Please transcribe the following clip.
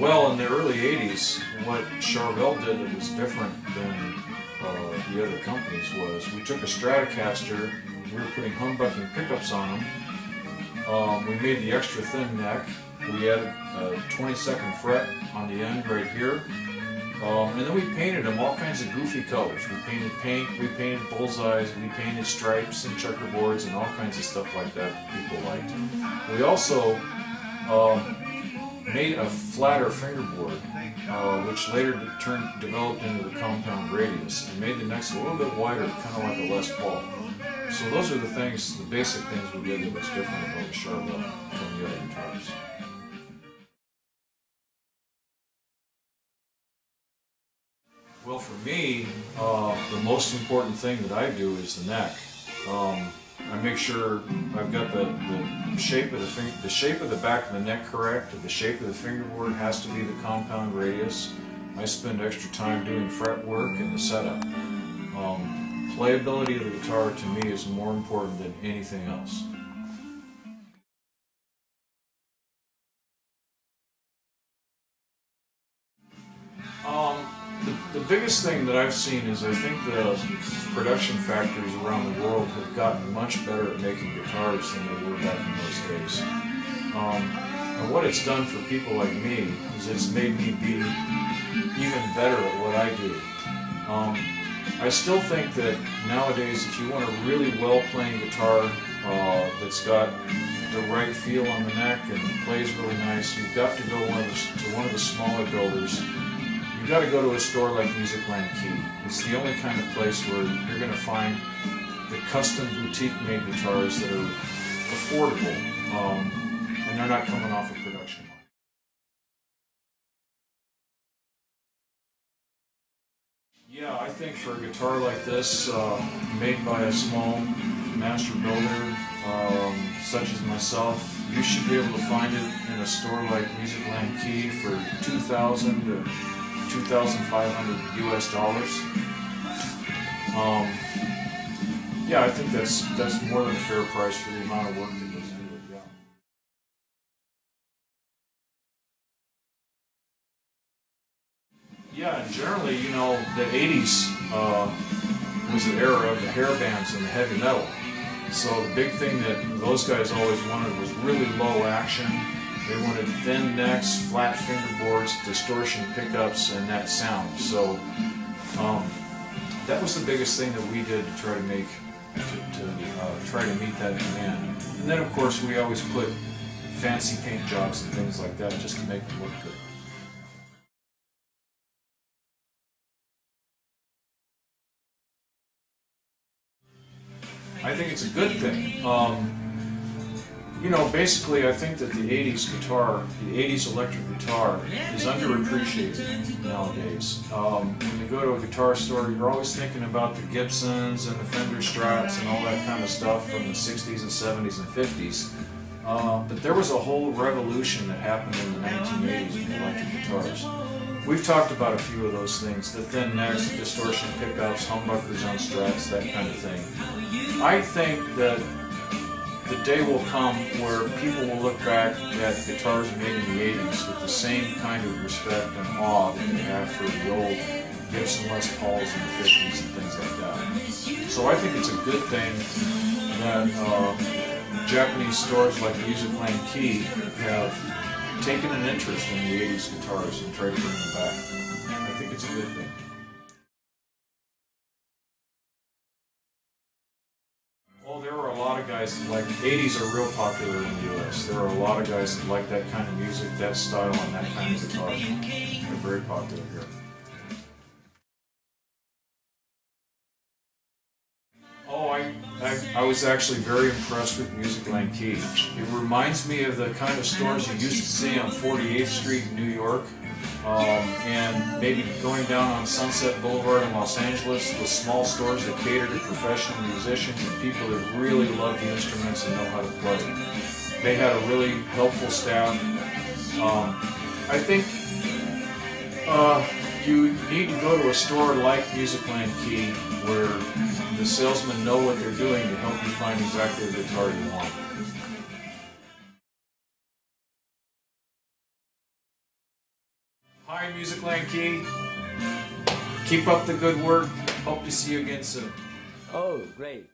Well, in the early 80s, what Charvel did that was different than the other companies was we took a Stratocaster, we were putting humbucking pickups on them. We made the extra thin neck. We added a 22nd fret on the end right here. And then we painted them all kinds of goofy colors. We painted paint, we painted bullseyes, we painted stripes and checkerboards and all kinds of stuff like that people liked. We also made a flatter fingerboard, which later developed into the compound radius, and made the necks a little bit wider, kind of like a Les Paul. So those are the things, the basic things we did that was different about the Charvel from the other guitars. Well, for me, the most important thing that I do is the neck. I make sure I've got the shape of the shape of the back of the neck correct. The shape of the fingerboard has to be the compound radius. I spend extra time doing fret work and the setup. Playability of the guitar to me is more important than anything else. The biggest thing that I've seen is I think the production factories around the world have gotten much better at making guitars than they were back in those days. And what it's done for people like me is it's made me be even better at what I do. I still think that nowadays if you want a really well-playing guitar that's got the right feel on the neck and plays really nice, you've got to go to one of the smaller builders. You've got to go to a store like Musicland Key. It's the only kind of place where you're going to find the custom boutique-made guitars that are affordable, and they're not coming off a production line. Yeah, I think for a guitar like this, made by a small master builder, such as myself, you should be able to find it in a store like Musicland Key for $2,000 to $2,500 US. Yeah, I think that's more than a fair price for the amount of work that goes into it. Yeah, and generally, you know, the 80s was the era of the hair bands and the heavy metal. So the big thing that those guys always wanted was really low action. They wanted thin necks, flat fingerboards, distortion pickups, and that sound. So that was the biggest thing that we did to try to make, try to meet that demand. And then, of course, we always put fancy paint jobs and things like that just to make them look good. I think it's a good thing. You know, basically, I think that the 80s guitar, the 80s electric guitar, is underappreciated nowadays. When you go to a guitar store, you're always thinking about the Gibsons and the Fender Strats and all that kind of stuff from the 60s and 70s and 50s. But there was a whole revolution that happened in the 1980s with electric guitars. We've talked about a few of those things, the thin necks, distortion pickups, humbuckers on Strats, that kind of thing. I think that the day will come where people will look back at guitars made in the 80s with the same kind of respect and awe that they have for the old Gibson Les Pauls in the 50s and things like that. So I think it's a good thing that Japanese stores like Musicland Key have taken an interest in the 80s guitars and tried to bring them back. I think it's a good thing. Well, there were a lot of guys that like, 80s are real popular in the US. There are a lot of guys that like that kind of music, that style, and that kind of guitar. They're very popular here. Oh, I was actually very impressed with Musicland Key. It reminds me of the kind of stores you used to see on 48th Street in New York, and maybe going down on Sunset Boulevard in Los Angeles, the small stores that cater to professional musicians and people that really love the instruments and know how to play. They had a really helpful staff. I think you need to go to a store like Musicland Key where the salesmen know what they're doing to help you find exactly the guitar you want. Hi, Musicland Key. Keep up the good work. Hope to see you again soon. Oh, great.